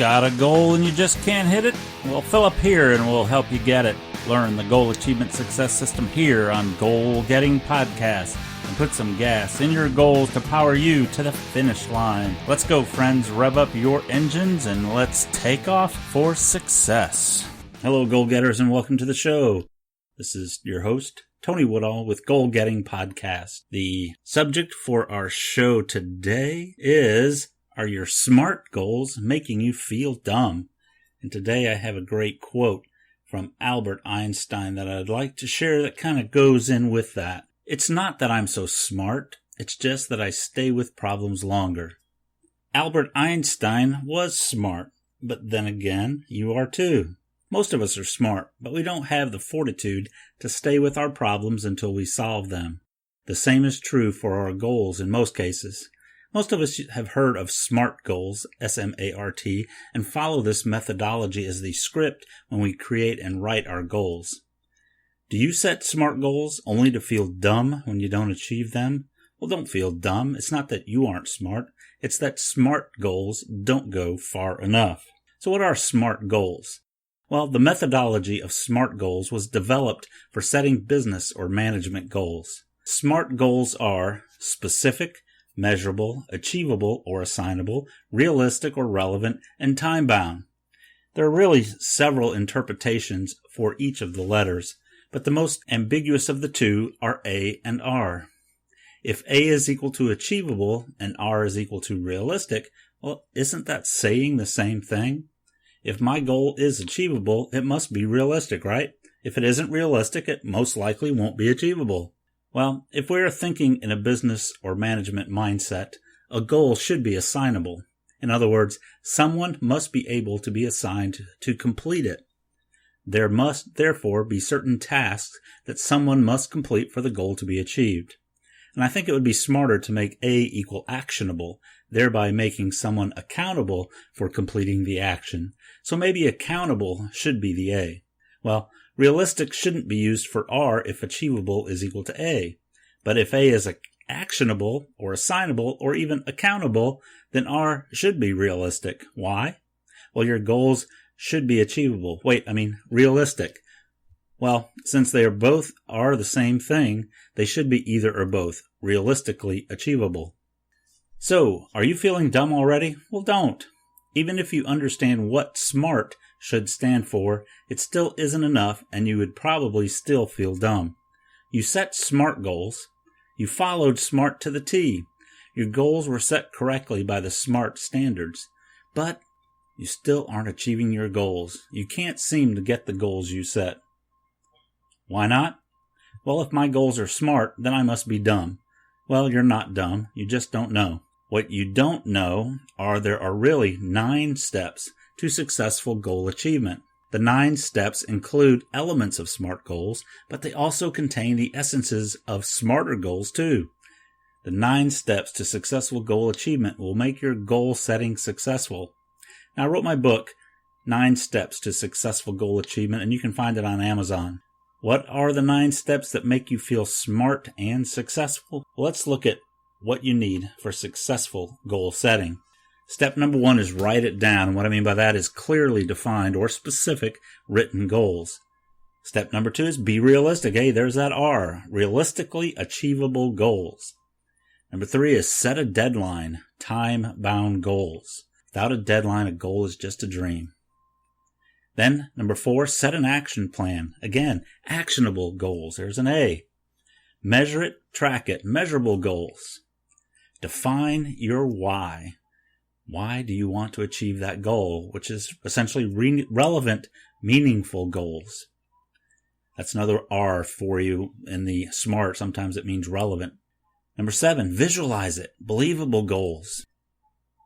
Got a goal and you just can't hit it? Well, fill up here and we'll help you get it. Learn the goal achievement success system here on Goal Getting Podcast and put some gas in your goals to power you to the finish line. Let's go, friends. Rev up your engines and let's take off for success. Hello, goal getters, and welcome to the show. This is your host, Tony Woodall with Goal Getting Podcast. The subject for our show today is, are your SMART goals making you feel dumb? And today I have a great quote from Albert Einstein that I'd like to share that kind of goes in with that. It's not that I'm so smart, it's just that I stay with problems longer. Albert Einstein was smart, but then again, you are too. Most of us are smart, but we don't have the fortitude to stay with our problems until we solve them. The same is true for our goals in most cases. Most of us have heard of SMART goals, S-M-A-R-T, and follow this methodology as the script when we create and write our goals. Do you set SMART goals only to feel dumb when you don't achieve them? Well, don't feel dumb. It's not that you aren't smart. It's that SMART goals don't go far enough. So what are SMART goals? Well, the methodology of SMART goals was developed for setting business or management goals. SMART goals are specific, measurable, achievable or assignable, realistic or relevant, and time-bound. There are really several interpretations for each of the letters, but the most ambiguous of the two are A and R. If A is equal to achievable and R is equal to realistic, well, isn't that saying the same thing? If my goal is achievable, it must be realistic, right? If it isn't realistic, it most likely won't be achievable. Well, if we're thinking in a business or management mindset, a goal should be assignable. In other words, someone must be able to be assigned to complete it. There must, therefore, be certain tasks that someone must complete for the goal to be achieved. And I think it would be smarter to make A equal actionable, thereby making someone accountable for completing the action. So maybe accountable should be the A. Well, realistic shouldn't be used for R if achievable is equal to A. But if A is actionable or assignable or even accountable, then R should be realistic. Why? Well, your goals should be achievable. Realistic. Well, since they are the same thing, they should be either or both realistically achievable. So, are you feeling dumb already? Well, don't. Even if you understand what SMART should stand for, it still isn't enough and you would probably still feel dumb. You set SMART goals. You followed SMART to the T. Your goals were set correctly by the SMART standards. But you still aren't achieving your goals. You can't seem to get the goals you set. Why not? Well, if my goals are SMART, then I must be dumb. Well, you're not dumb. You just don't know. What you don't know are there are really 9 steps to successful goal achievement. The 9 steps include elements of SMART goals, but they also contain the essences of smarter goals too. The 9 steps to successful goal achievement will make your goal setting successful. Now, I wrote my book, 9 Steps to Successful Goal Achievement, and you can find it on Amazon. What are the 9 steps that make you feel smart and successful? Well, let's look at what you need for successful goal setting. Step number 1 is write it down. And what I mean by that is clearly defined or specific written goals. Step number 2 is be realistic. Hey, there's that R. Realistically achievable goals. Number 3 is set a deadline. Time-bound goals. Without a deadline, a goal is just a dream. Then, number 4, set an action plan. Again, actionable goals. There's an A. Measure it, track it. Measurable goals. Define your why. Why do you want to achieve that goal, which is essentially relevant, meaningful goals. That's another R for you in the SMART. Sometimes it means relevant. Number 7, visualize it. Believable goals.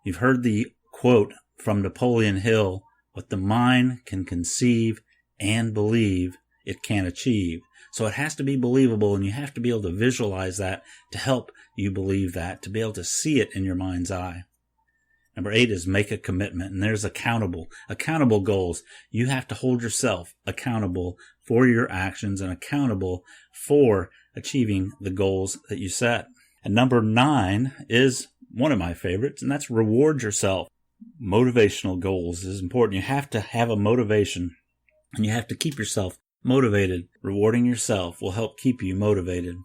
You've heard the quote from Napoleon Hill, what the mind can conceive and believe, it can achieve. So it has to be believable, and you have to be able to visualize that to help you believe that, to be able to see it in your mind's eye. Number 8 is make a commitment, and there's accountable goals. You have to hold yourself accountable for your actions and accountable for achieving the goals that you set. And number 9 is one of my favorites, and that's reward yourself. Motivational goals is important. You have to have a motivation, and you have to keep yourself motivated. Rewarding yourself will help keep you motivated.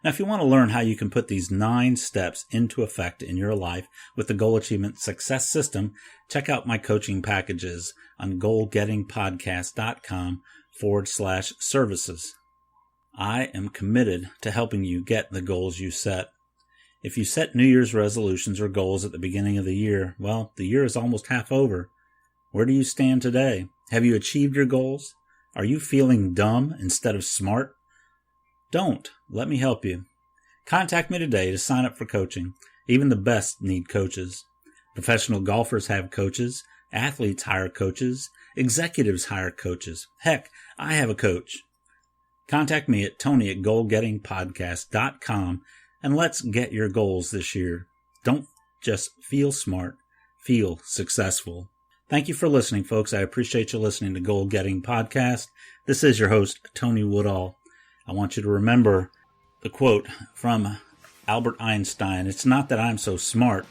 Now, if you want to learn how you can put these 9 steps into effect in your life with the Goal Achievement Success System, check out my coaching packages on goalgettingpodcast.com/services. I am committed to helping you get the goals you set. If you set New Year's resolutions or goals at the beginning of the year, well, the year is almost half over. Where do you stand today? Have you achieved your goals? Are you feeling dumb instead of smart? Don't. Let me help you. Contact me today to sign up for coaching. Even the best need coaches. Professional golfers have coaches. Athletes hire coaches. Executives hire coaches. Heck, I have a coach. Contact me at tony@goalgettingpodcast.com and let's get your goals this year. Don't just feel smart, feel successful. Thank you for listening, folks. I appreciate you listening to Goal Getting Podcast. This is your host, Tony Woodall. I want you to remember the quote from Albert Einstein. It's not that I'm so smart.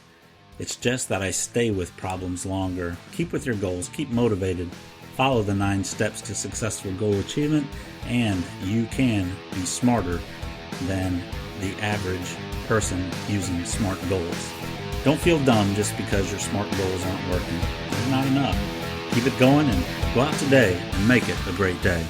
It's just that I stay with problems longer. Keep with your goals. Keep motivated. Follow the 9 steps to successful goal achievement, and you can be smarter than the average person using smart goals. Don't feel dumb just because your smart goals aren't working. They're not enough. Keep it going and go out today and make it a great day.